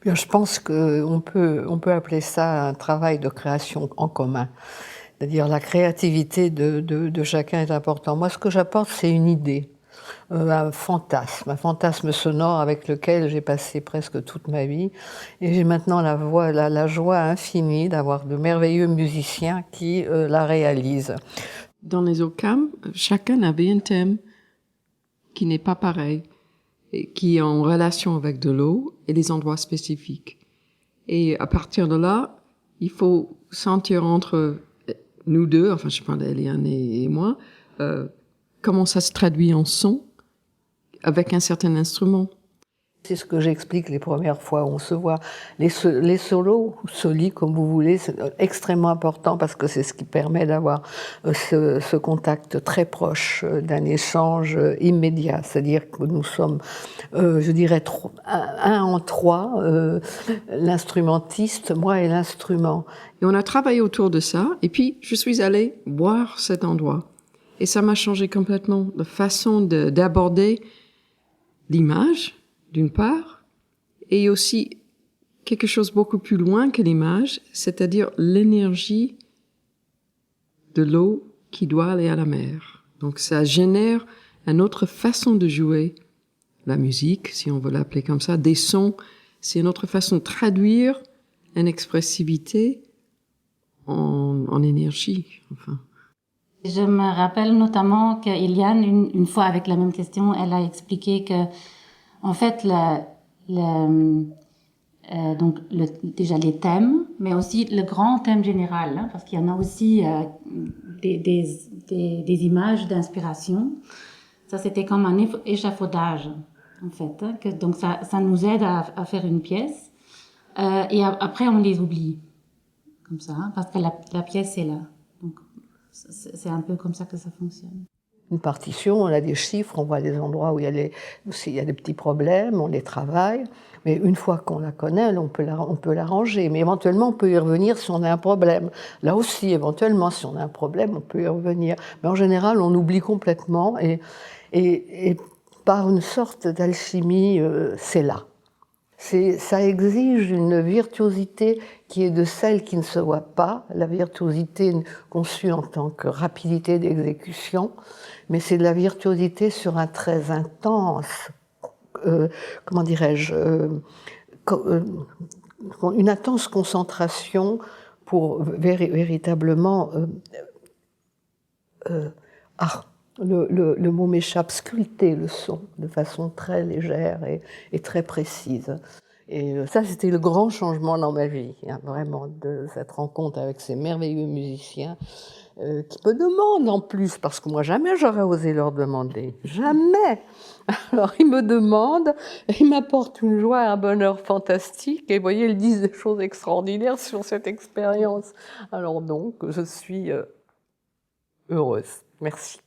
Bien, je pense qu'on peut appeler ça un travail de création en commun. C'est-à-dire la créativité de chacun est important. Moi, ce que j'apporte, c'est une idée, un fantasme sonore avec lequel j'ai passé presque toute ma vie. Et j'ai maintenant la joie infinie d'avoir de merveilleux musiciens qui la réalisent. Dans les OCAM, chacun avait un thème qui n'est pas pareil, et qui est en relation avec de l'eau et des endroits spécifiques. Et à partir de là, il faut sentir entre nous deux, enfin je parle d'Eliane et moi, comment ça se traduit en son avec un certain instrument. C'est ce que j'explique les premières fois où on se voit. Les solos, solis comme vous voulez, c'est extrêmement important parce que c'est ce qui permet d'avoir ce contact très proche d'un échange immédiat. C'est-à-dire que nous sommes, je dirais, un en trois, l'instrumentiste, moi et l'instrument. Et on a travaillé autour de ça, et puis je suis allée voir cet endroit. Et ça m'a changé complètement la façon d'aborder l'image, d'une part, et aussi quelque chose beaucoup plus loin que l'image, c'est-à-dire l'énergie de l'eau qui doit aller à la mer. Donc ça génère une autre façon de jouer la musique, si on veut l'appeler comme ça, des sons. C'est une autre façon de traduire une expressivité en énergie, enfin. Je me rappelle notamment qu'Eliane, une fois avec la même question, elle a expliqué que, en fait, déjà les thèmes, mais aussi le grand thème général, hein, parce qu'il y en a aussi des images d'inspiration. Ça, c'était comme un échafaudage, en fait. Hein, donc, ça nous aide à faire une pièce. Et après, on les oublie, comme ça, hein, parce que la pièce est là. Donc, c'est un peu comme ça que ça fonctionne. Une partition, on a des chiffres, on voit des endroits où il y a des petits problèmes, on les travaille, mais une fois qu'on la connaît, on peut la ranger. Mais éventuellement, on peut y revenir si on a un problème. Là aussi, éventuellement, si on a un problème, on peut y revenir. Mais en général, on oublie complètement et par une sorte d'alchimie, c'est là. Ça exige une virtuosité qui est de celle qui ne se voit pas, la virtuosité conçue en tant que rapidité d'exécution, mais c'est de la virtuosité sur un très intense, comment dirais-je, une intense concentration pour véritablement... le mot m'échappe, sculpter le son de façon très légère et très précise. Et ça, c'était le grand changement dans ma vie, hein, vraiment, de cette rencontre avec ces merveilleux musiciens qui me demandent en plus, parce que moi, jamais j'aurais osé leur demander. Jamais. Alors, ils me demandent, ils m'apportent une joie et un bonheur fantastique, et vous voyez, ils disent des choses extraordinaires sur cette expérience. Alors donc, je suis heureuse. Merci.